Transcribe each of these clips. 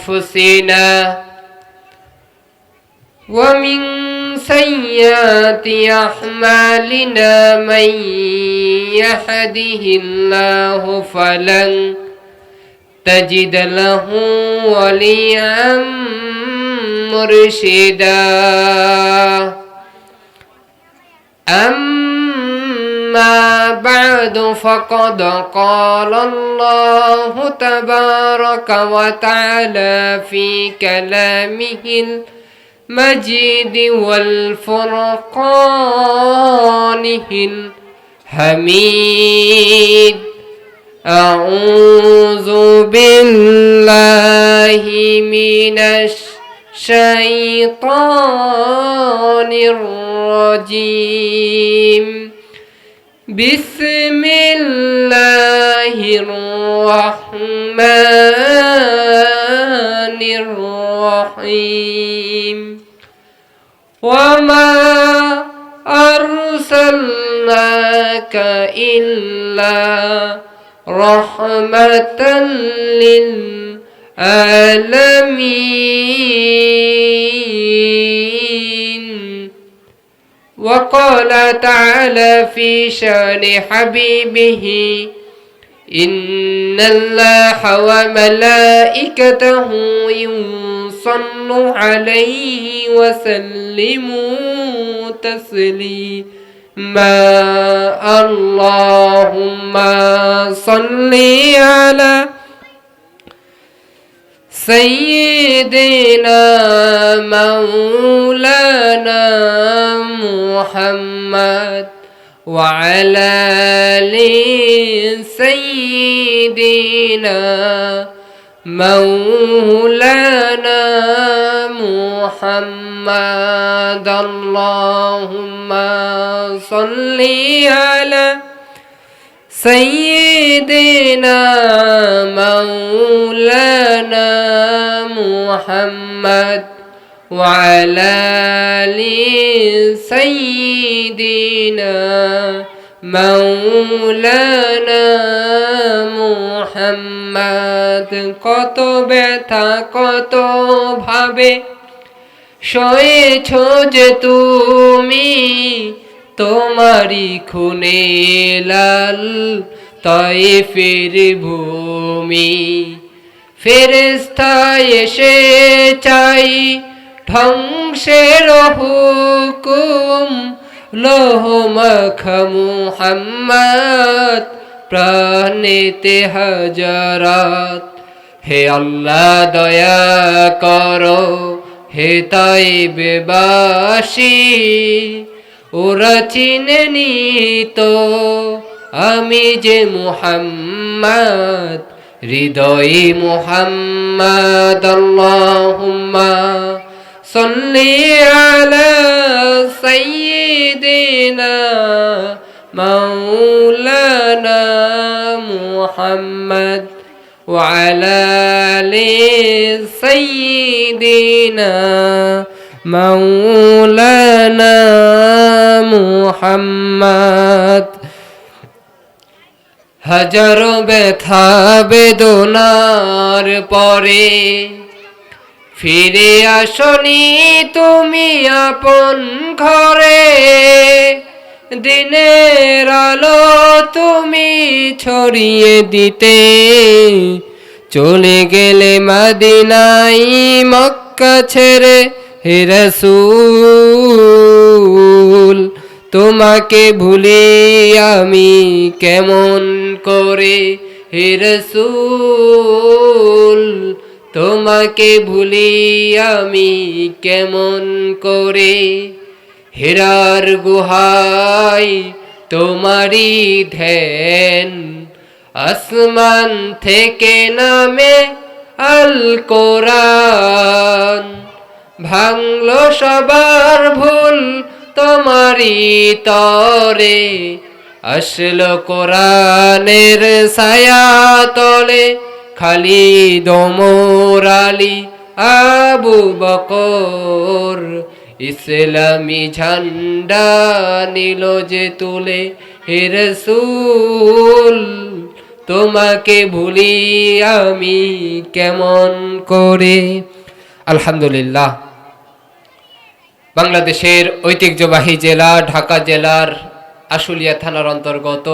أنفسنا ومن سيئات أعمالنا من يهده الله فلن تجد له وليا مرشدا أما بعد فقد قال الله تبارك وتعالى في كلامه المجيد والفرقانه الحميد أعوذ بالله من الشيطان الرجيم بسم الله الرحمن الرحيم وما أرسلناك إلا رحمة للعالمين وقال تعالى في شان حبيبه إن الله وملائكته يصلون عليه وسلموا تسليما اللهم صل على سيدنا مولانا محمد وعلى آل سيدنا مولانا محمد اللهم صل على سيدنا مولانا محمد وعلى آل سيدنا مولانا মুহাম্মদ কত ব্যথা কত ভাবে সয়েছ যে তুমি তোমারি খুনে লাল তায়েফের ভূমি ফেরেশতা এসে চাই ধ্বংসের হুকুম লোহ মাখা মুহাম্মদ প্রাণেতে হাজারাত হে আল্লাহ দয়া করো হে তায়েববাসী ওরা চিনেনি তো আমি যে মুহাম্মদ হৃদয়ে মুহাম্মদ আল্লাহুম্মা সাল্লি আলা সাইয়্যিদিনা مولانا محمد وعلى آل سيدنا مولانا محمد হাজারো ব্যথা বেদনার পরে ফিরে আসনি তুমি আপন ঘরে দিনের আলো তুমি ছড়িয়ে দিতে চলে গেলে মদিনায় মক্কা ছেড়ে হে রাসূল তোমাকে ভুলি আমি কেমন করে হে রাসূল তোমাকে ভুলি আমি কেমন করে হেরার গুহায় তোমারি ধ্যান আসমান থেকে নামে আল কোরআন ভাঙলো সবার ভুল তোমারি তরে আসলো কোরআনের ছায়া তলে খালিদ ওমর আলী আবু বকর ইসলামী ঝান্ডা নিল যে তুলে হে রাসূল তোমাকে ভুলি আমি কেমন করে। আলহামদুলিল্লাহ, বাংলাদেশের ঐতিহ্যবাহী জেলা ঢাকা জেলার আশুলিয়া থানার অন্তর্গত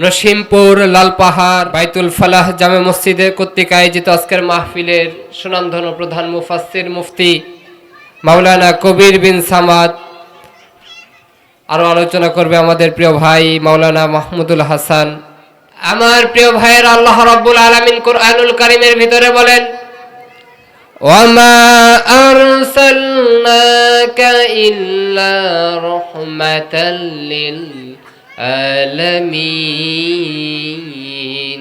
নসিমপুর লালপাহাড় বাইতুল ফালাহ জামে মসজিদে কর্তৃক আয়োজিত আজকের মাহফিলের সুনামধন্য প্রধান মুফাসসির মুফতি মাওলানা কবির বিন সামাদ। আরো আলোচনা করবে আমাদের প্রিয় ভাই মাওলানা মাহমুদুল হাসান। আমার প্রিয় ভাইয়ের, আল্লাহ রাব্বুল আলামিন কুরআনুল কারীমের ভিতরে বলেন, ওয়ামা আরসালনাকা ইল্লা রাহমাতাল লিল আলামিন।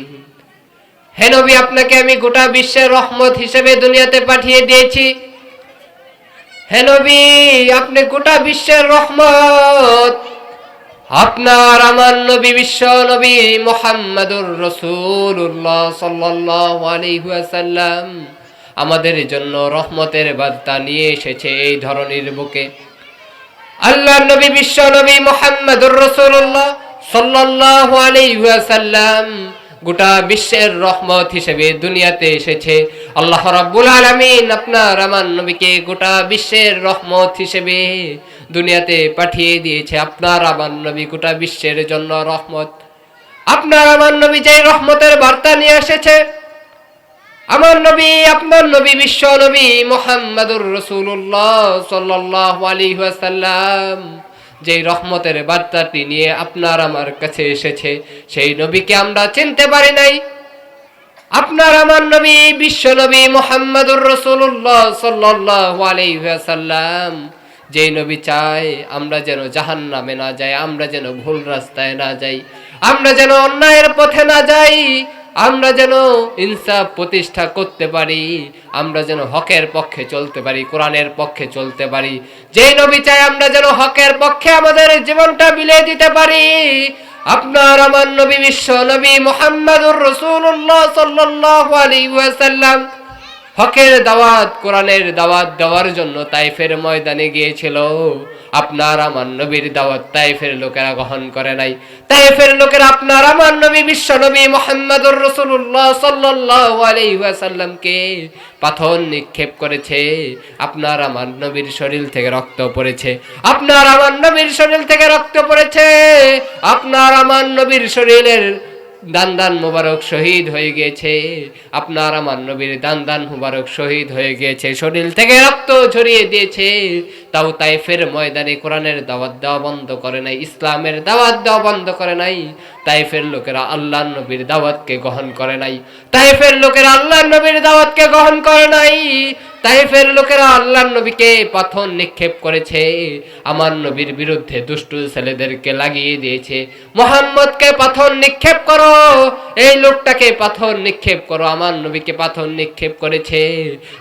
হে নবী, আপনাকে আমি গোটা বিশ্বের রহমত হিসেবে দুনিয়াতে পাঠিয়ে দিয়েছি। হে নবী, আপনি গোটা বিশ্বের রহমত। আপনার আমার নবী বিশ্ব নবী মুহাম্মাদুর রাসূলুল্লাহ সাল্লাল্লাহু আলাইহি ওয়াসাল্লাম আমাদের জন্য রহমতের বার্তা নিয়ে এসেছে এই ধরনের বুকে। আল্লাহর নবী বিশ্ব নবী মুহাম্মাদুর রাসূলুল্লাহ সাল্লাল্লাহু আলাইহি ওয়াসাল্লাম গোটা বিশ্বের রহমত হিসেবে দুনিয়াতে এসেছে। আল্লাহ রাব্বুল আলামিন আপনার আমার নবীকে গোটা বিশ্বের রহমত হিসেবে দুনিয়াতে পাঠিয়ে দিয়েছে। আপনার আমার নবী গোটা বিশ্বের জন্য রহমত। আপনার আমার নবী যে রহমতের বার্তা নিয়ে এসেছে, আমার নবী আপনার নবী বিশ্ব নবী মুহাম্মাদুর রাসূলুল্লাহ সাল্লাল্লাহু আলাইহি ওয়াসাল্লাম যে রহমতের বার্তাটি নিয়ে আপনার আমার কাছে এসেছে, সেই নবীকে আমরা চিনতে পারি নাই। আপনার আমার নবী বিশ্ব নবী মুহাম্মাদুর রাসূলুল্লাহ সাল্লাল্লাহু আলাইহি ওয়াসাল্লাম যে নবী চায় আমরা যেন জাহান্নামে না যাই, আমরা যেন ভুল রাস্তায় না যাই, আমরা যেন অন্যায়ের পথে না যাই, আমরা যেন ইনসাফ প্রতিষ্ঠা করতে পারি, আমরা যেন হকের পক্ষে চলতে পারি, কোরআনের পক্ষে চলতে পারি। যেই নবী চাই আমরা যেন হকের পক্ষে আমাদের জীবনটা বিলিয়ে দিতে পারি। আপনার আমার নবী বিশ্ব নবী মুহাম্মাদুর রাসূলুল্লাহ সাল্লাল্লাহু আলাইহি ওয়াসাল্লাম হকের দাওয়াত, কোরআনের দাওয়াত দেওয়ার জন্য তাইফের ময়দানে গিয়েছিল। আপনার আমার নবীর দাওয়াত তাইফের লোকেরা গ্রহণ করে নাই। তাইফের লোকেরা আপনার আমার নবী বিশ্ব নবী মুহাম্মাদুর রাসূলুল্লাহ সাল্লাল্লাহু আলাইহি ওয়াসাল্লামকে পাথর নিক্ষেপ করেছে। আপনার আমার নবীর শরীর থেকে রক্ত পড়েছে। আপনার আমার নবীর শরীর থেকে রক্ত পড়েছে। আপনার আমার নবীর শরীরের দান দান মুবারক শহীদ হয়ে গিয়েছে। আপনার আমার নবীর দান দান মুবারক শহীদ হয়ে গিয়েছে, শরীর থেকে রক্ত ঝরিয়ে দিয়েছে। তাও তাইফের ময়দানে কোরআনের দাওয়াত দেওয়া বন্ধ করে নাই, ইসলামের দাওয়াত দেওয়া বন্ধ করে নাই। তাইফের লোকেরা আল্লাহর নবীর দাওয়াতকে গ্রহণ করে নাই। তাইফের লোকেরা আল্লাহর নবীর দাওয়াতকে গ্রহণ করে নাই। তাইফের লোকেরা আল্লাহর নবীকে পাথর নিক্ষেপ করেছে। আমার নবীর বিরুদ্ধে দুষ্ট ছেলেদেরকে লাগিয়ে দিয়েছে, মুহাম্মদকে পাথর নিক্ষেপ করো, এই লোকটাকে পাথর নিক্ষেপ করো। আমার নবীকে পাথর নিক্ষেপ করেছে।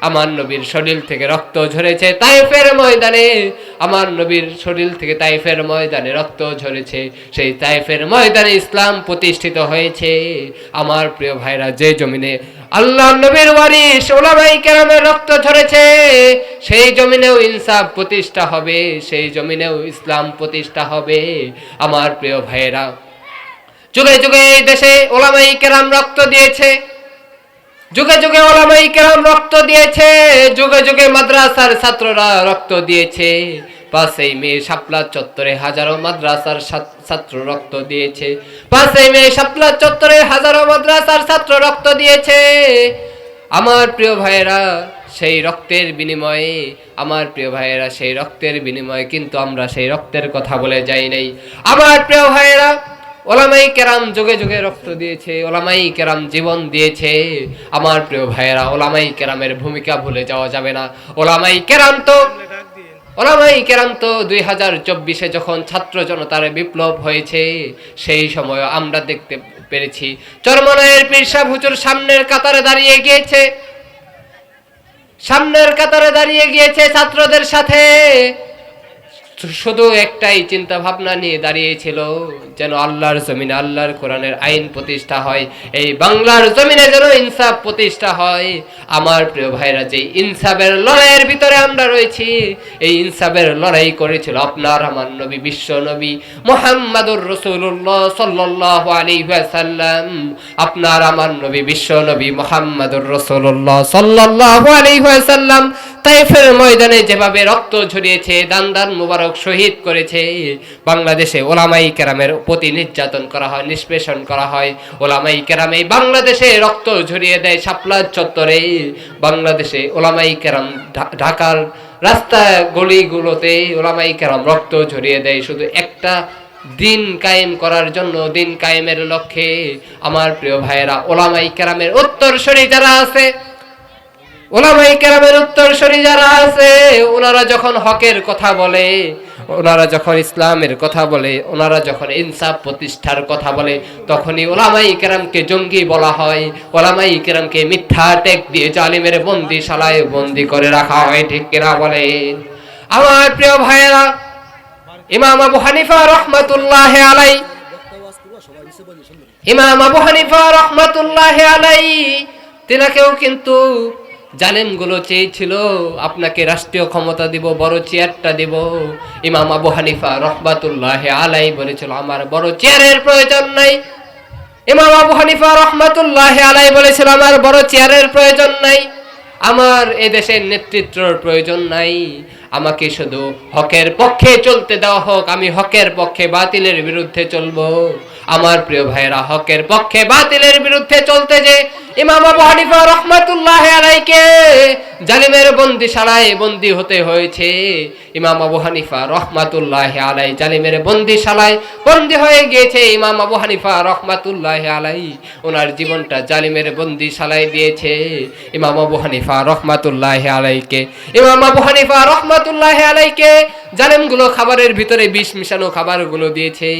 আমার নবীর শরীর থেকে রক্ত ঝরেছে তাইফের ময়দানে। আমার নবীর শরীর থেকে তাইফের ময়দানে রক্ত ঝরেছে। সেই তাইফের ময়দানে ইসলাম প্রতিষ্ঠিত হয়েছে। আমার প্রিয় ভাইরা, যে জমিনে আল্লাহর নবীর ওয়ারিস উলামায়ে কেরামের রক্ত ঝরেছে, সেই জমিনেও ইনসাফ প্রতিষ্ঠা হবে, সেই জমিনেও ইসলাম প্রতিষ্ঠা হবে। আমার প্রিয় ভাইয়েরা, যুগে যুগে এই দেশে উলামায়ে কেরাম রক্ত দিয়েছে, যুগে যুগে উলামায়ে কেরাম রক্ত দিয়েছে, যুগে যুগে মাদ্রাসার ছাত্ররা রক্ত দিয়েছে। 5ই মে শাপলা চত্বরে হাজারো মাদ্রাসার ছাত্র রক্ত দিয়েছে। 5ই মে শাপলা চত্বরে হাজারো মাদ্রাসার ছাত্র রক্ত দিয়েছে। আমার প্রিয় ভাইয়েরা, সেই রক্তের বিনিময়ে, আমার প্রিয় ভাইয়েরা, সেই রক্তের বিনিময়ে কিন্তু আমরা সেই রক্তের কথা বলে যাই নাই। আমার প্রিয় ভাইয়েরা, ওলামায়ে কেরাম যুগে যুগে রক্ত দিয়েছে, ওলামায়ে কেরাম জীবন দিয়েছে। আমার প্রিয় ভাইয়েরা, ওলামায়ে কেরামের ভূমিকা ভুলে যাওয়া যাবে না। ওলামায়ে কেরাম তো 2024-এ যখন ছাত্র জনতার বিপ্লব হয়েছে, সেই সময় আমরা দেখতে পেরেছি চরমনায়ের পীর সাহেব হুজুর সামনের কাতারে দাঁড়িয়ে গিয়েছে ছাত্রদের সাথে। শুধু একটাই চিন্তা ভাবনা নিয়ে দাঁড়িয়েছিল, যেন আল্লাহর জমিনে আল্লাহর কোরআনের আইন প্রতিষ্ঠা হয়, এই বাংলার জমিনে যেন ইনসাফ প্রতিষ্ঠা হয়। আমার প্রিয় ভাইরা, যে ইনসাফের লড়াইয়ের ভিতরে আমরা রয়েছি, এই ইনসাফের লড়াই করেছিল আপনার আমার নবী, বিশ্ব নবী মুহাম্মাদুর রাসূলুল্লাহ সাল্লাল্লাহু আলাইহি ওয়াসাল্লাম। আপনার আমার নবী, বিশ্ব নবী মুহাম্মাদুর রাসূলুল্লাহ সাল্লাল্লাহু আলাইহি ওয়াসাল্লাম তায়েফের ময়দানে যেভাবে রক্ত ঝরিয়েছে, দান দান মুবারক শহীদ করেছে, বাংলাদেশে ওলামাই কেরামের প্রতি নির্যাতন করা হয়, নিষ্পেষণ করা হয়। ওলামাই কেরাম এই বাংলাদেশে রক্ত ঝরিয়ে দেয় শাপলা চত্বরে। বাংলাদেশে ওলামাই কেরাম ঢাকার রাস্তা গলিগুলোতে ওলামাই কেরাম রক্ত ঝরিয়ে দেয় শুধু একটা দিন কায়েম করার জন্য, দিন কায়েমের লক্ষ্যে। আমার প্রিয় ভাইয়েরা, ওলামাই কেরামের উত্তরসূরি যারা আছে, ওলামাই কেরামের উত্তরসূরি যারা আছে, ওনারা যখন হকের কথা বলে, ওনারা যখন ইসলামের কথা বলে, ওনারা যখন ইনসাফ প্রতিষ্ঠার কথা বলে, তখনই ওলামাই কেরামকে জঙ্গি বলা হয়, ওলামাই কেরামকে মিথ্যা টেক দিয়ে জালিমের বন্দিশালায় বন্দি করে রাখা হয়। ঠিক কিনা বলেন? আমার প্রিয় ভাইয়েরা, ইমাম আবু হানিফা রহমাতুল্লাহি আলাইহি, ইমাম আবু হানিফা রহমাতুল্লাহি আলাইহি তিনাকেও কিন্তু জালেমগুলো চেয়েছিল আপনাকে রাষ্ট্রীয় ক্ষমতা দিব, বড় চেয়ারটা দিব। ইমাম আবু হানিফা রহমাতুল্লাহি আলাইহি বলেছিল, আমার বড় চেয়ারের প্রয়োজন নাই। ইমাম আবু হানিফা রহমাতুল্লাহি আলাইহি বলেছিল, আমার বড় চেয়ারের প্রয়োজন নাই, আমার এদেশের নেতৃত্বের প্রয়োজন নাই, আমাকে শুধু হকের পক্ষে চলতে দেওয়া হোক, আমি হকের পক্ষে, বাতিলের বিরুদ্ধে চলবো। আমার প্রিয় ভাইরা, হকের পক্ষে বাতিলের বিরুদ্ধে চলতে যে ইমাম আবু হানিফা রহমাতুল্লাহি আলাইহিকে জালিমের বন্দিশালায় বন্দী হতে হয়েছে। ইমাম আবু হানিফা রহমাতুল্লাহি আলাইহি জালিমের বন্দিশালায় বন্দী হয়ে গিয়েছে। ইমাম আবু হানিফা রহমাতুল্লাহি আলাইহি ওনার জীবনটা জালিমের বন্দিশালায় দিয়েছে। ইমাম আবু হানিফা রহমাতুল্লাহি আলাইহিকে, ইমাম আবু হানিফা রহমাতুল্লাহি আলাইহিকে জালেমগুলো খাবারের ভিতরে বিষ মিশানো খাবারগুলো দিয়েছে।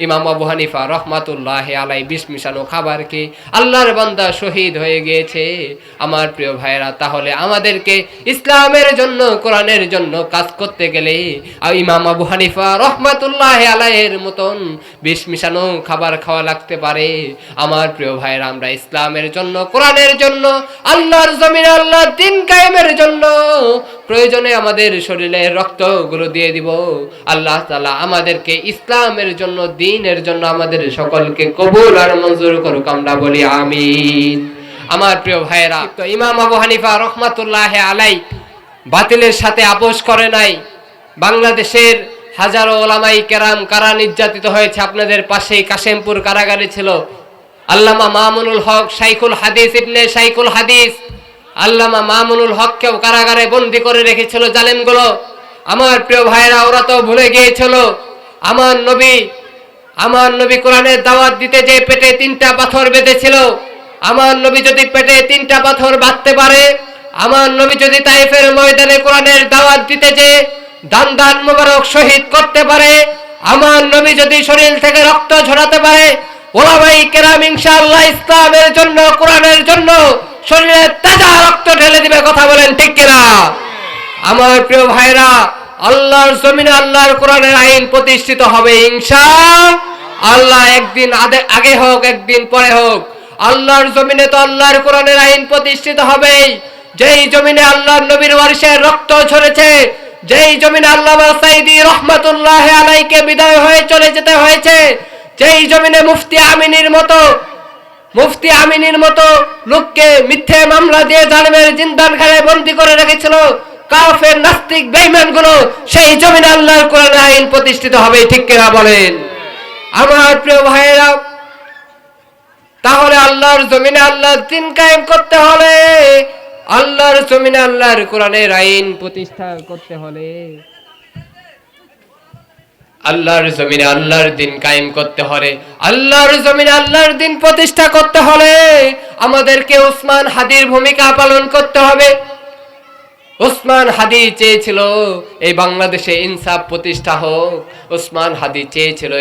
ইমাম আবু হানিফা রহমাতুল্লাহি আলাইহি বিষ মিশানো খাবারকে আল্লাহর বান্দা শহীদ হয়ে গিয়েছে। আমার প্রিয় ভাইরা, তাহলে আমাদেরকে ইসলামের জন্য, কোরআনের জন্য কাজ করতে গেলে ইমাম আবু হানিফা রহমাতুল্লাহি আলাইহির মতন বিষ মিশানো খাবার খাওয়া লাগতে পারে। আমার প্রিয় ভাইরা, আমরা ইসলামের জন্য, কোরআনের জন্য, আল্লাহর জমিনে আল্লাহর দ্বীন কায়েমের জন্য প্রয়োজনে আমাদের শরীরের রক্তগুলো দিয়ে দিব। আল্লাহ তাআলা আমাদেরকে ইসলামের জন্য, দ্বীনের জন্য আমাদের সকলকে কবুল আর মঞ্জুর করুক, আমরা বলি আমিন। আমার প্রিয় ভাইয়েরা, তো ইমাম আবু হানিফা রহমাতুল্লাহি আলাইহি বাতিলের সাথে আপোষ করে নাই। বাংলাদেশের হাজারো ওলামাই কেরাম কারা নির্যাতিত হয়েছে, আপনাদের পাশেই কাশেমপুর কারাগারে ছিল আল্লামা মামুনুল হক শাইখুল হাদিস, ইবনে শাইখুল হাদিস আল্লামা মামুনুল হককেও কারাগারে বন্দী করে রেখেছিল জালেমগুলো। আমার প্রিয় ভাইরা, ওরা তো ভুলে গিয়েছিল আমার নবী কোরআনের দাওয়াত দিতে যে পেটে 3টা পাথর বেঁধেছিল। আমার নবী যদি পেটে 3টা পাথর বাঁধতে পারে, আমার নবী যদি তায়েফের ময়দানে কোরআনের দাওয়াত দিতে যে দান দান মুবারক শহীদ করতে পারে, আমার নবী যদি শরীর থেকে রক্ত ঝরাতে পারে, ওলামাই কেরাম ইনশাআল্লাহ ইসলামের জন্য, কোরআনের জন্য শরীরে তাজা রক্ত ঢেলে দিবে। কথা বলেন ঠিক কিনা? আমার প্রিয় ভাইরা, আল্লাহর জমিনে আল্লাহর কোরআনের আইন প্রতিষ্ঠিত হবে ইনশাআল্লাহ। একদিন আগে হোক, একদিন পরে হোক, আল্লাহর জমিনে তো আল্লাহর কোরআনের আইন প্রতিষ্ঠিত হবেই। যেই জমিনে আল্লাহর নবীর ওয়ারিসের রক্ত ঝরেছে, যেই জমিনে আল্লামা সাইদি রহমাতুল্লাহি আলাইহিকে বিদায় হয়ে চলে যেতে হয়েছে, যেই জমিনে মুফতি আমিনীর মতো লোককে মিথ্যে মামলা দিয়ে জালিমের জিন্দানখানায় বন্দী করে রেখেছিল কাফের নাস্তিক বেঈমান গুলো, সেই জমিনে আল্লাহর কোরআনের আইন প্রতিষ্ঠিত হবে। ঠিক কিনা বলেন? আমার প্রিয় ভাইয়েরা, তাহলে আল্লাহর জমিনে আল্লাহর দ্বীন কায়েম করতে হলে, আল্লাহর জমিনে আল্লাহর কোরআনের আইন প্রতিষ্ঠা করতে হলে, আল্লাহর জমিনে আল্লাহর দ্বীন কায়েম করতে হলে, আল্লাহর জমিনে আল্লাহর দ্বীন প্রতিষ্ঠা করতে হলে আমাদেরকে ওসমান হাদির ভূমিকা পালন করতে হবে। ওসমান হাদি চেয়েছিল এই বাংলাদেশে ইনসাফ প্রতিষ্ঠা হোক। ওসমান হাদি চেয়েছিল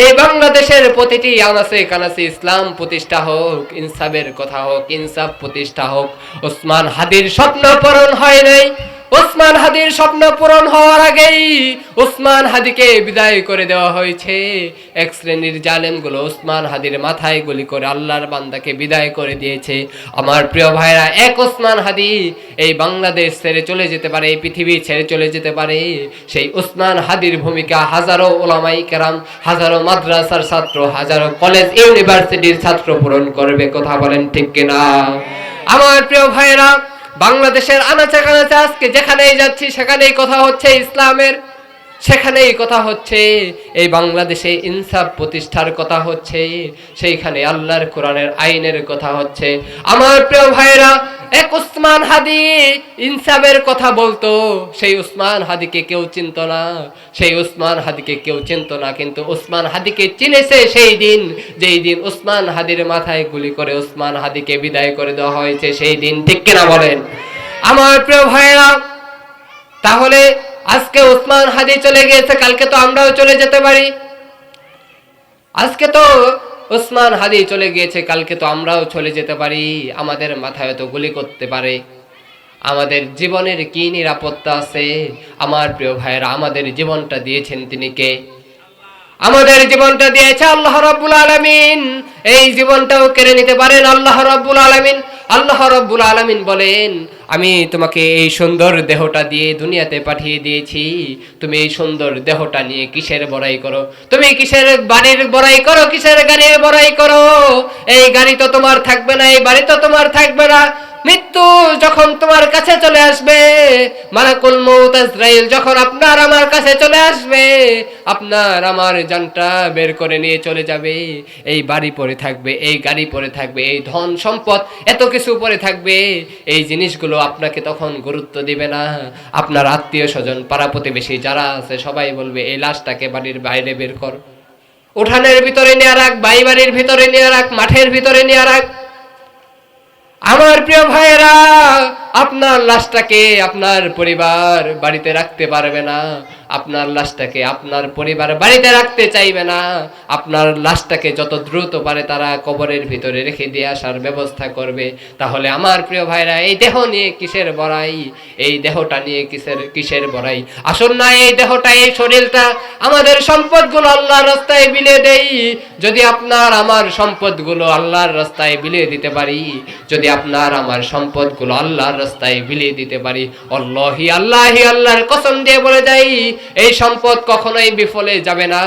এই বাংলাদেশের প্রতিটি আনাচে কানাচে ইসলাম প্রতিষ্ঠা হোক, ইনসাফের কথা হোক, ইনসাফ প্রতিষ্ঠা হোক। ওসমান হাদির স্বপ্ন পূরণ হয় নাই। ওসমান হাদির স্বপ্ন পূরণ হওয়ার আগেই ওসমান হাদিকে বিদায় করে দেওয়া হয়েছে। এক শ্রেণীর জালেমগুলো ওসমান হাদির মাথায় গুলি করে আল্লাহর বান্দাকে বিদায় করে দিয়েছে। আমার প্রিয় ভাইরা, এক ওসমান হাদি এই বাংলাদেশ ছেড়ে চলে যেতে পারে, এই পৃথিবী ছেড়ে চলে যেতে পারে। সেই ওসমান হাদির ভূমিকা হাজারো ওলামাই কেরাম, হাজারো মাদ্রাসার ছাত্র, হাজারো কলেজ ইউনিভার্সিটির ছাত্র পূরণ করবে। কথা বলেন ঠিক কিনা? আমার প্রিয় ভাইরা, বাংলাদেশের আনাচে কানাচে আজকে যেখানেই যাচ্ছি সেখানেই কথা হচ্ছে ইসলামের, সেখানেই কথা হচ্ছে এই বাংলাদেশে ইনসাফ প্রতিষ্ঠার কথা হচ্ছে, সেইখানে আল্লাহর কোরআনের আইনের কথা হচ্ছে। আমার প্রিয় ভাইরা, এক ওসমান হাদি ইনসাফের কথা বলতো, সেই ওসমান হাদিকে কেউ চিনত না, সেই ওসমান হাদিকে কেউ চিনত না, কিন্তু ওসমান হাদিকে চিনেছে সেই দিন, যেই দিন ওসমান হাদির মাথায় গুলি করে ওসমান হাদিকে বিদায় করে দেওয়া হয়েছে সেই দিন। ঠিক কিনা বলেন? আমার প্রিয় ভাইরা, তাহলে আজকে ওসমান হাদি চলে গিয়েছে, কালকে তো আমরাও চলে যেতে পারি। আজকে তো ওসমান হাদি চলে গিয়েছে, কালকে তো আমরাও চলে যেতে পারি। আমাদের মাথায় তো গুলি করতে পারে। আমাদের জীবনের কি নিরাপত্তা আছে? আমার প্রিয় ভাইয়েরা, আমাদের জীবনটা দিয়েছেন তিনি কে? আমাদের জীবনটা দিয়েছে আল্লাহ রাব্বুল আলামিন। এই জীবনটাও কেড়ে নিতে পারেন আল্লাহ রাব্বুল আলামিন। আল্লাহ রাব্বুল আলামিন বলেন, আমি তোমাকে এই সুন্দর দেহটা দিয়ে দুনিয়াতে পাঠিয়ে দিয়েছি, তুমি এই সুন্দর দেহটা নিয়ে কিসের বড়াই করো? তুমি কিসের বাড়ির বড়াই করো? কিসের গাড়ির বড়াই করো? এই গাড়ি তো তোমার থাকবে না, এই বাড়ি তো তোমার থাকবে না। মৃত্যু যখন তোমার কাছে চলে আসবে, মালাকুল মউত আজরাইল যখন আপনার আমার কাছে চলে আসবে, আপনার আমার জানটা বের করে নিয়ে চলে যাবে। এই বাড়ি পড়ে থাকবে, এই গাড়ি পড়ে থাকবে, এই ধন সম্পদ এত কিছু পড়ে থাকবে, এই জিনিসগুলো আপনাকে তখন গুরুত্ব দিবে না। আপনার আত্মীয় স্বজন, পাড়া প্রতিবেশী যারা আছে সবাই বলবে, এই লাশটাকে বাড়ির বাইরে বের কর, উঠানের ভিতরে নিয়ে রাখ, বাড়ির ভিতরে নিয়ে রাখ, মাঠের ভিতরে নিয়ে রাখ। আমার প্রিয় ভাইয়েরা, আপনার লাশটাকে আপনার পরিবার বাড়িতে রাখতে পারবে না, আপনার লাশটাকে আপনার পরিবার বাড়িতে রাখতে চাইবে না। আপনার লাশটাকে যত দ্রুত পারে তারা কবরের ভিতরে রেখে দিয়ে আসার ব্যবস্থা করবে। তাহলে আমার প্রিয় ভাইরা, এই দেহ নিয়ে কিসের বড়াই? এই দেহটা নিয়ে কিসের বড়াই? আসুন না, এই দেহটা, এই শরীরটা, আমাদের সম্পদগুলো আল্লাহর রাস্তায় বিলিয়ে দেই। যদি আপনার আমার সম্পদগুলো আল্লাহর রাস্তায় বিলিয়ে দিতে পারি, যদি আপনার আমার সম্পদগুলো আল্লাহর রাস্তায় বিলিয়ে দিতে পারি, আল্লাহি আল্লাহর কসম দিয়ে বলে যাই, এই সম্পদ কখনোই বিফলে যাবে না।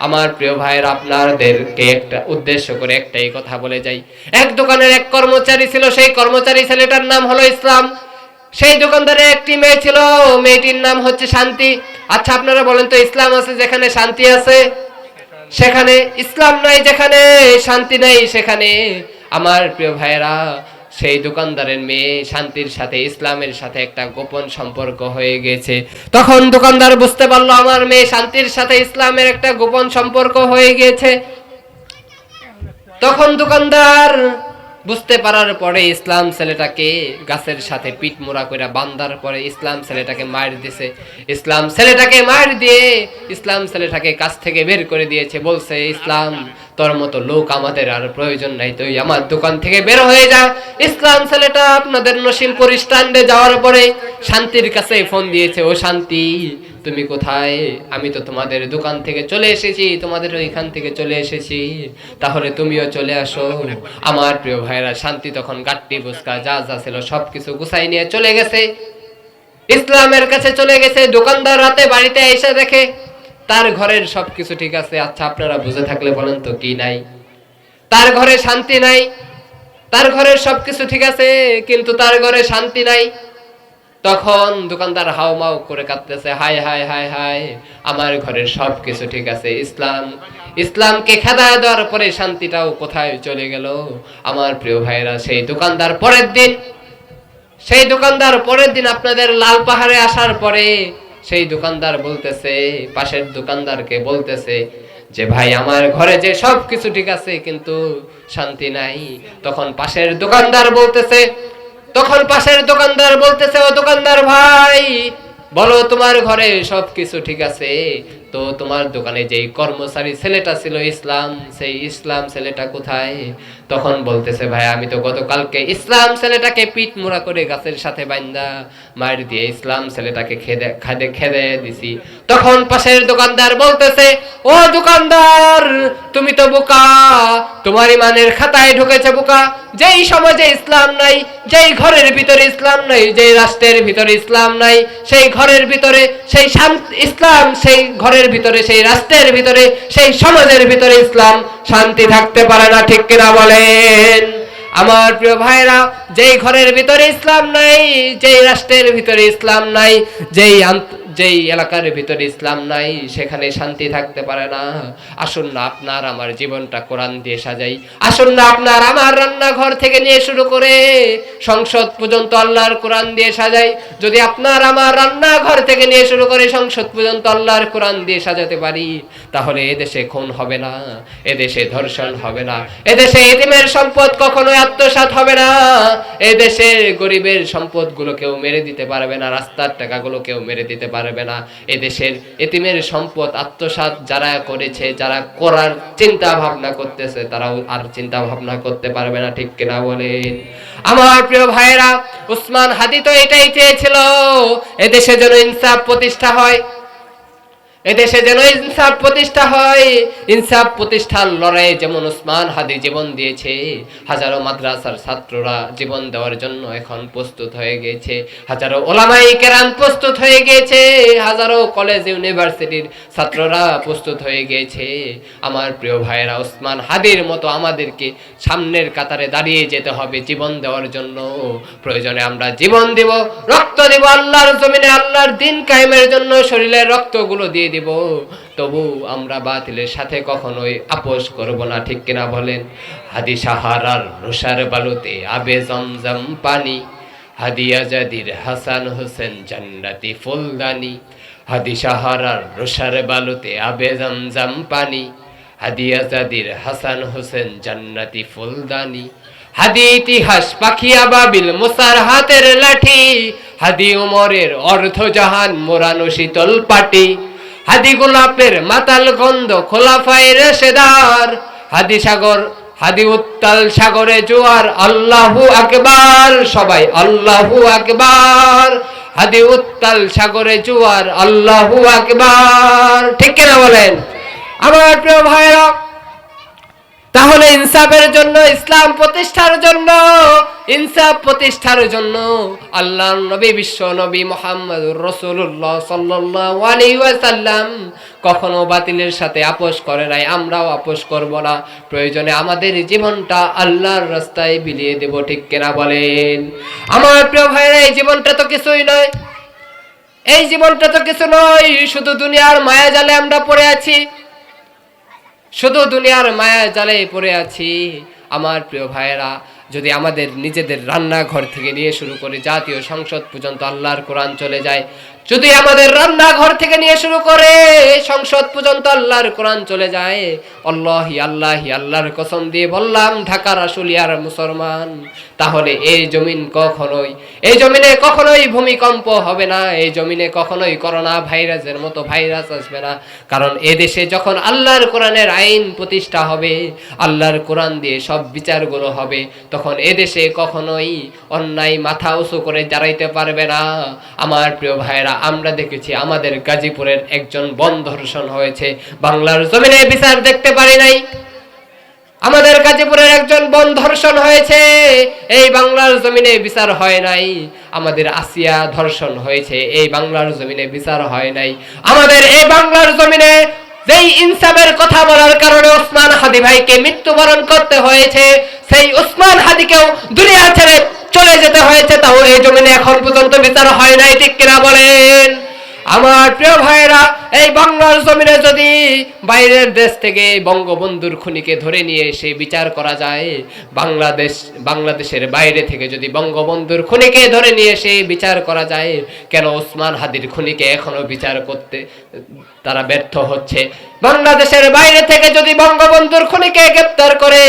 আমার প্রিয় ভাইয়ের, আপনাদেরকে একটা উদ্দেশ্য করে একটাই কথা বলে যাই। এক দোকানের এক কর্মচারী ছিল, সেই কর্মচারী ছেলেটার নাম হলো ইসলাম। সেই দোকানদারে একটি মেয়ে ছিল, মেয়েটির নাম হচ্ছে শান্তি। আচ্ছা আপনারা বলেন তো, ইসলাম আছে যেখানে শান্তি আছে সেখানে ইসলাম নাই, যেখানে শান্তি নাই সেখানে। আমার প্রিয় ভাইয়েরা, সেই দোকানদারের মেয়ে শান্তির সাথে ইসলামের সাথে একটা গোপন সম্পর্ক হয়ে গেছে। তখন দোকানদার বুঝতে পারলো আমার মেয়ে শান্তির সাথে ইসলামের একটা গোপন সম্পর্ক হয়ে গেছে। তখন দোকানদার বুঝতে পারার পরে ইসলাম ছেলেটাকে গাছের সাথে পিঠ মোড়া করে বান্ধার পরে ইসলাম ছেলেটাকে মার দিয়েছে। ইসলাম ছেলেটাকে মার দিয়ে ইসলাম ছেলেটাকে কাছ থেকে বের করে দিয়েছে। বলছে, ইসলাম, তোর মতো লোক আমাদের আর প্রয়োজন নাই, তুই আমার দোকান থেকে বের হয়ে যা। ইসলাম ছেলেটা আপনাদের নসিমপুর স্ট্যান্ডে যাওয়ার পরে শান্তির কাছে ফোন দিয়েছে, ও শান্তি, তুমি কোথায়? আমি তো তোমাদের দোকান থেকে চলে এসেছি, তোমাদের ওইখান থেকে চলে এসেছি, তাহলে তুমিও চলে আসো। আমার প্রিয় ভাইরা, শান্তি তখন গাট্টি বুসকা যা যা ছিল সবকিছু গুছাই নিয়ে চলে গেছে, ইসলামের কাছে চলে গেছে। দোকানদার রাতে বাড়িতে এসে দেখে তার ঘরের সবকিছু ঠিক আছে। আচ্ছা আপনারা বুঝে থাকলে বলেন তো কি নাই? তার ঘরে শান্তি নাই, তার ঘরের সবকিছু ঠিক আছে কিন্তু তার ঘরে শান্তি নাই। তখন দোকানদার হাউমাউ করে কাঁদতেছে, হায় হায় হায় হায়, আমার ঘরের সবকিছু ঠিক আছে, ইসলামকে খেদা দেওয়ার পরে শান্তিটাও কোথায় চলে গেল? আমার প্রিয় ভাইরা, সেই দোকানদার পরের দিন আপনাদের লাল পাহাড়ে আসার পরে সেই দোকানদার বলতেছে, পাশের দোকানদারকে বলতেছে যে, ভাই আমার ঘরে যে সবকিছু ঠিক আছে কিন্তু শান্তি নাই। তখন পাশের দোকানদার বলতেছে, ও দোকানদার ভাই, বলো তোমার ঘরে সবকিছু ঠিক আছে, তো তোমার দোকানে যেই কর্মচারী ছেলেটা ছিল ইসলাম, সেই ইসলাম ছেলেটা কোথায়? তখন বলতেছে, ভাই আমি তো গতকালকে ইসলাম ছেলেটাকে পিঠ মোড়া করে গাছের সাথে বাইন্দা মার দিয়ে ইসলাম ছেলেটাকে খেদে দিছি। তখন পাশের দোকানদার বলতেছে, ও দোকানদার, তুমি তো বোকা, তোমার ইমানের খাতায় ঢুকেছে বোকা। যেই সমাজে ইসলাম নাই, যেই ঘরের ভিতরে ইসলাম নাই, যেই রাষ্ট্রের ভিতরে ইসলাম নাই, সেই ঘরের ভিতরে সেই ইসলাম, সেই ঘরের ভিতরে, সেই রাষ্ট্রের ভিতরে, সেই সমাজের ভিতরে ইসলাম শান্তি থাকতে পারে না, ঠিক কিনা বলেন? আমার প্রিয় ভাইরা, যেই ঘরের ভিতরে ইসলাম নাই, যেই রাষ্ট্রের ভিতরে ইসলাম নাই, যেই এলাকার ভিতরে ইসলাম নাই, সেখানে শান্তি থাকতে পারে না। আসুন না আপনার আমার জীবনটা কোরআন দিয়ে সাজাই। আসুন না আপনার আমার রান্নাঘর থেকে নিয়ে শুরু করে সংসদ পর্যন্ত আল্লাহর কোরআন দিয়ে সাজাই। যদি আপনার আমার রান্নাঘর থেকে নিয়ে শুরু করে সংসদ পর্যন্ত আল্লাহর কোরআন দিয়ে সাজাতে পারি, তাহলে এদেশে খুন হবে না, এদেশে ধর্ষণ হবে না, এদেশে এতিমের সম্পদ কখনোই আত্মসাৎ হবে না, এদেশের গরিবের সম্পদগুলো কেউ মেরে দিতে পারবে না, রাস্তার টাকাগুলো কেউ মেরে দিতে পারবে না। এদেশের এতিমের সম্পদ আত্মসাৎ যারা করেছে, যারা করার চিন্তা ভাবনা করতেছে, তারাও আর চিন্তা ভাবনা করতে পারবে না, ঠিক কিনা বলেন? আমার প্রিয় ভাইরা, উসমান হাদি তো এটাই চেয়েছিল, এদেশে যেন ইনসাফ প্রতিষ্ঠা হয়, এদেশে যেন ইনসাফ প্রতিষ্ঠা হয়। ইনসাফ প্রতিষ্ঠার লড়াইয়ে যেমন উসমান হাদি জীবন দিয়েছে, হাজারো মাদ্রাসার ছাত্ররা জীবন দেওয়ার জন্য এখন প্রস্তুত হয়ে গেছে, হাজারো ওলামায়ে কেরাম প্রস্তুত হয়ে গেছে, হাজারো কলেজ ইউনিভার্সিটির ছাত্ররা প্রস্তুত হয়ে গেছে। আমার প্রিয় ভাইয়েরা, উসমান হাদির মতো আমাদেরকে সামনের কাতারে দাঁড়িয়ে যেতে হবে জীবন দেওয়ার জন্য। প্রয়োজনে আমরা জীবন দিব, রক্ত দিব, আল্লাহর জমিনে আল্লাহর দ্বীন কায়েমের জন্য শরীরের রক্তগুলো দিয়ে দিব। তবু আমরা বাতিলের সাথে কখনোই আপোষ করব না, ঠিক কিনা বলেন? হাদি সাহারার রোষার বালুতে আবে জমজম পানি, হাদি আজাদির হাসান হোসেন জান্নাতি ফুলদানি। হাদি সাহারার রোষার বালুতে আবে জমজম পানি, হাদি আজাদির হাসান হোসেন জান্নাতি ফুলদানি। হাদি ইতিহাস পাখি আবাবিল মুসার হাতের লাঠি, হাদি উমরের অর্ধ জাহান মোরানো শীতল পাটি। হাদি গোলাপের মাতাল গন্ধ খোলাফায়ে রাশেদার, হাদি সাগর, হাদি উত্তাল সাগরে জোয়ার, আল্লাহু আকবার, সবাই আল্লাহু আকবার। হাদি উত্তাল সাগরে জোয়ার, আল্লাহু আকবার, ঠিক কিনা বলেন? আমার প্রিয় ভাইরা, তাহলে ইনসাফের জন্য, ইসলাম প্রতিষ্ঠার জন্য, ইনসাফ প্রতিষ্ঠার জন্য আল্লাহর নবী, বিশ্ব নবী মুহাম্মদুর রাসূলুল্লাহ সাল্লাল্লাহু আলাইহি ওয়াসাল্লাম কখনো বাতিলের সাথে আপোষ করে নাই, আমরাও আপোষ করব না। প্রয়োজনে আমাদের জীবনটা আল্লাহর রাস্তায় বিলিয়ে দেব, ঠিক কিনা বলেন? আমার প্রিয় ভাইরা, এই জীবনটা তো কিছুই নয়, এই জীবনটা তো কিছু নয়, শুধু দুনিয়ার মায়া জালে আমরা পড়ে আছি, শুধু দুনিয়ার মায়া জালে পড়ে আছি। আমার প্রিয় ভাইয়েরা, যদি আমাদের নিজেদের রান্নাঘর থেকে নিয়ে শুরু করে জাতীয় সংসদ পর্যন্ত আল্লাহর কোরআন চলে যায়, যদি আমাদের রান্নাঘর থেকে নিয়ে শুরু করে সংসদ পর্যন্ত আল্লাহর কোরআন চলে যায়, আল্লাহি আল্লাহি, আল্লাহর কসম দিয়ে বললাম, ঢাকার আশুলিয়ার মুসলমান, তাহলে এই জমিনে কখনোই ভূমিকম্প হবে না, এই জমিনে কখনোই করোনা ভাইরাসের মতো ভাইরাস আসবে না। কারণ এদেশে যখন আল্লাহর কোরআনের আইন প্রতিষ্ঠা হবে, আল্লাহর কোরআন দিয়ে সব বিচারগুলো হবে, তখন এদেশে কখনোই অন্যায় মাথা উঁচু করে দাঁড়াইতে পারবে না। আমার প্রিয় ভাইরা, আমরা দেখেছি আমাদের গাজীপুরের একজন বন ধর্ষণ হয়েছে, বাংলার জমিনে বিচার দেখতে পারি নাই। আমাদের গাজীপুরের একজন বন ধর্ষণ হয়েছে, এই বাংলার জমিনে বিচার হয় নাই। আমাদের আসিয়া ধর্ষণ হয়েছে, এই বাংলার জমিনে বিচার হয় নাই। আমাদের এই বাংলার জমিনে যেই ইনসাফের কথা বলার কারণে ওসমান হাদি ভাইকে মৃত্যুবরণ করতে হয়েছে, সেই ওসমান হাদিকেও দুনিয়া ছেড়ে চলে যেতে হয়েছে, তাও এই জমিনে এখন পর্যন্ত বিচার হয় নাই, ঠিক কিনা বলেন? আমার প্রিয় ভাইরা, এই বাংলার জমিনে যদি বাইরের দেশ থেকে বঙ্গবন্ধুর খুনিকে ধরে নিয়ে এসে বিচার করা যায়, বাংলাদেশের বাইরে থেকে যদি বঙ্গবন্ধুর খুনিকে ধরে নিয়ে এসে বিচার করা যায়, কেন ওসমান হাদির খুনিকে এখনো বিচার করতে তারা ব্যর্থ হচ্ছে? বাংলাদেশের বাইরে থেকে যদি বঙ্গবন্ধুর খুনিকে গ্রেফতার করে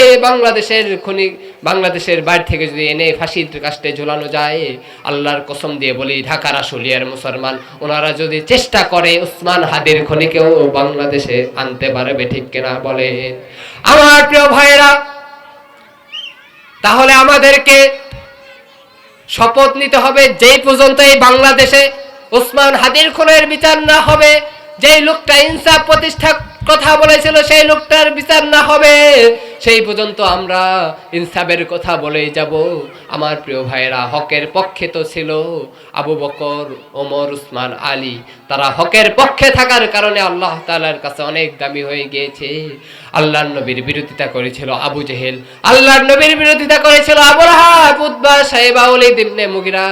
বাংলাদেশের বাইরে থেকে যদি এনে ফাঁসির কাস্টে ঝুলানো যায়, আল্লাহর কসম দিয়ে বলি, ঢাকার আশুলিয়ার মুসলমান ওনারা যদি চেষ্টা করে, ওসমান হাদির খুনিকেও বাংলাদেশে আনতে পারবে, ঠিক কিনা বলে? আমার প্রিয় ভাইরা, তাহলে আমাদেরকে শপথ নিতে হবে, যেই পর্যন্ত এই বাংলাদেশে ওসমান হাদির খুনের বিচার না হবে, যেই লোকটা ইনসাফ প্রতিষ্ঠার কথা বলেছিল সেই লোকটার বিচার না হবে, সেই পর্যন্ত আমরা ইনসাফের কথা বলেই যাব। আমার প্রিয় ভাইয়েরা, হকের পক্ষে তো ছিল আবু বকর, ওমর, উসমান, আলী। তারা হকের পক্ষে থাকার কারণে আল্লাহ তাআলার কাছে অনেক দামি হয়ে গিয়েছে। আল্লাহর নবীর বিরোধিতা করেছিল আবু জেহেল, আল্লাহর নবীর বিরোধিতা করেছিল আবু লাহাব, উতবা, সাইবা, ওয়ালিদ ইবনে মুগিরা।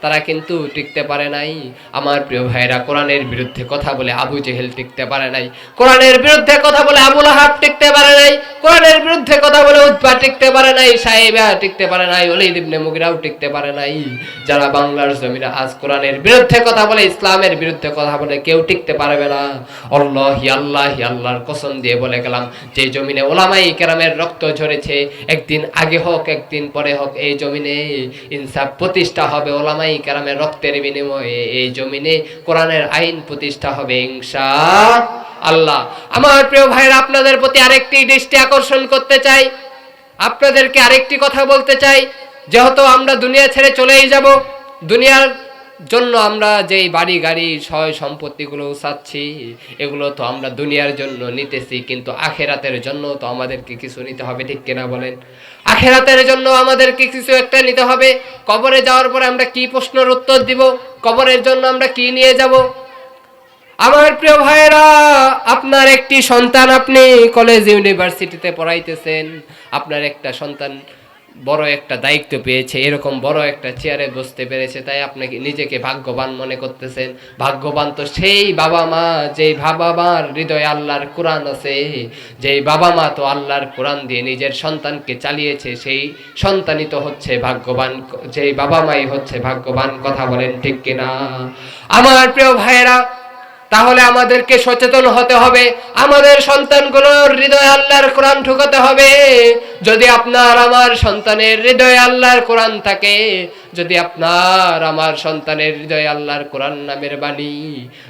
তারা কিন্তু টিকতে পারে নাই। আমার প্রিয় ভাইয়েরা, কোরআনের বিরুদ্ধে কথা বলে আবু জেহেল টিকতে পারে নাই, কোরআনের বিরুদ্ধে কথা বলে আবু লাহাব টিকতে পারে নাই, কোরআনের বিরুদ্ধে কথা বলে উতবা টিকতে পারে নাই, সাইবা টিকতে পারে নাই, ওয়ালিদ ইবনে মুগিরাও টিকতে পারে নাই। যারা বাংলার জমিনে আজ কোরআনের বিরুদ্ধে কথা বলে, ইসলামের বিরুদ্ধে কথা বলে, কেউ টিকতে পারবে না। আল্লাহি আল্লাহি, আল্লাহর কসম দিয়ে বলে গেলাম, যে জমিনে ওলামাই কেরামের রক্ত ঝরেছে, একদিন আগে হোক একদিন পরে হোক, এই জমিনে ইনসাফ প্রতিষ্ঠা হবে ওলামাই কেরামের রক্তের বিনিময়ে। এই জমিনে কোরআনের আইন প্রতিষ্ঠা হবে ইনশাআল্লাহ। আমার প্রিয় ভাইরা, আপনাদের প্রতি আরেকটি দৃষ্টি আকর্ষণ করতে চাই, আপনাদেরকে আরেকটি কথা বলতে চাই। যেহেতু আমরা দুনিয়া ছেড়ে চলেই যাব, দুনিয়ার জন্য আমরা যেই বাড়ি গাড়ি সয় সম্পত্তিগুলো চাচ্ছি, এগুলো তো আমরা দুনিয়ার জন্য নিতেছি, কিন্তু আখেরাতের জন্য তো আমাদেরকে কিছু নিতে হবে, ঠিক কিনা বলেন? আখেরাতের জন্য আমাদেরকে কিছু একটা নিতে হবে। কবরে যাওয়ার পরে আমরা কি প্রশ্নের উত্তর দিব? কবরের জন্য আমরা কি নিয়ে যাব? আমার প্রিয় ভাইয়েরা, আপনার একটি সন্তান, আপনি কলেজ ইউনিভার্সিটিতে পড়াইতেছেন, আপনার একটা সন্তান বড় একটা দায়িত্ব পেয়েছে, এরকম বড় একটা চেয়ারে বসতে পেরেছে, তাই আপনাকে নিজেকে ভাগ্যবান মনে করতেছেন। ভাগ্যবান তো সেই বাবা মা, যেই বাবা মার হৃদয়ে আল্লাহর কোরআন আছে, যেই বাবা মা তো আল্লাহর কোরআন দিয়ে নিজের সন্তানকে চালিয়েছে, সেই সন্তানই তো হচ্ছে ভাগ্যবান, যেই বাবা মাই হচ্ছে ভাগ্যবান। কথা বলেন ঠিক কিনা? আমার প্রিয় ভাইয়েরা, তাহলে আমাদেরকে সচেতন হতে হবে, আমাদের সন্তানগুলোর হৃদয়ে আল্লাহর কোরআন ঢুকাতে হবে। যদি আপনার আমার সন্তানের হৃদয়ে আল্লাহর কোরআন থাকে, যদি আপনার আমার সন্তানের হৃদয়ে আল্লাহর কোরআন নামের বাণী,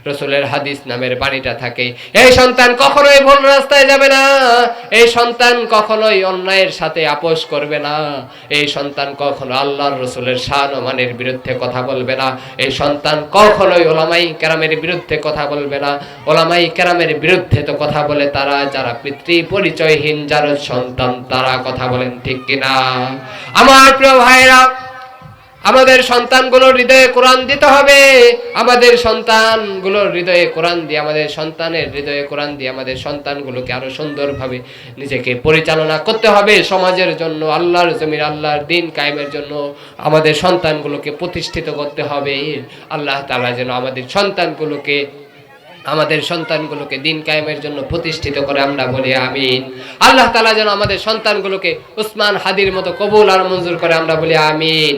রাসূলের হাদিস নামের বাণীটা থাকে, এই সন্তান কখনোই ভুল রাস্তায় যাবে না, এই সন্তান কখনোই অন্যায়ের সাথে আপোষ করবে না, এই সন্তান কখনো আল্লাহর রাসূলের শান ও মানের বিরুদ্ধে কথা বলবে না, এই সন্তান কখনোই ওলামাই কেরামের বিরুদ্ধে কথা বলবে না। ওলামাই কেরামের বিরুদ্ধে তো কথা বলে তারা যারা পিতৃ পরিচয়হীন, যার সন্তান, তারা। কথা বলেন ঠিক কিনা? আমার প্রিয় ভাইরা, আমাদের সন্তানগুলোর হৃদয়ে কোরআন দিতে হবে, আমাদের সন্তানগুলোর হৃদয়ে কোরআন দিয়ে, আমাদের সন্তানের হৃদয়ে কোরআন দিয়ে আমাদের সন্তানগুলোকে আরো সুন্দরভাবে নিজেকে পরিচালনা করতে হবে সমাজের জন্য, আল্লাহর জমিন, আল্লাহর দ্বীন কায়েমের জন্য আমাদের সন্তানগুলোকে প্রতিষ্ঠিত করতে হবে। আল্লাহ তাআলা যেন আমাদের সন্তানগুলোকে দ্বীন কায়েমের জন্য প্রতিষ্ঠিত করে, আমরা বলি আমিন। আল্লাহ তাআলা যেন আমাদের সন্তানগুলোকে উসমান হাদির মতো কবুল আর মঞ্জুর করে, আমরা বলি আমিন।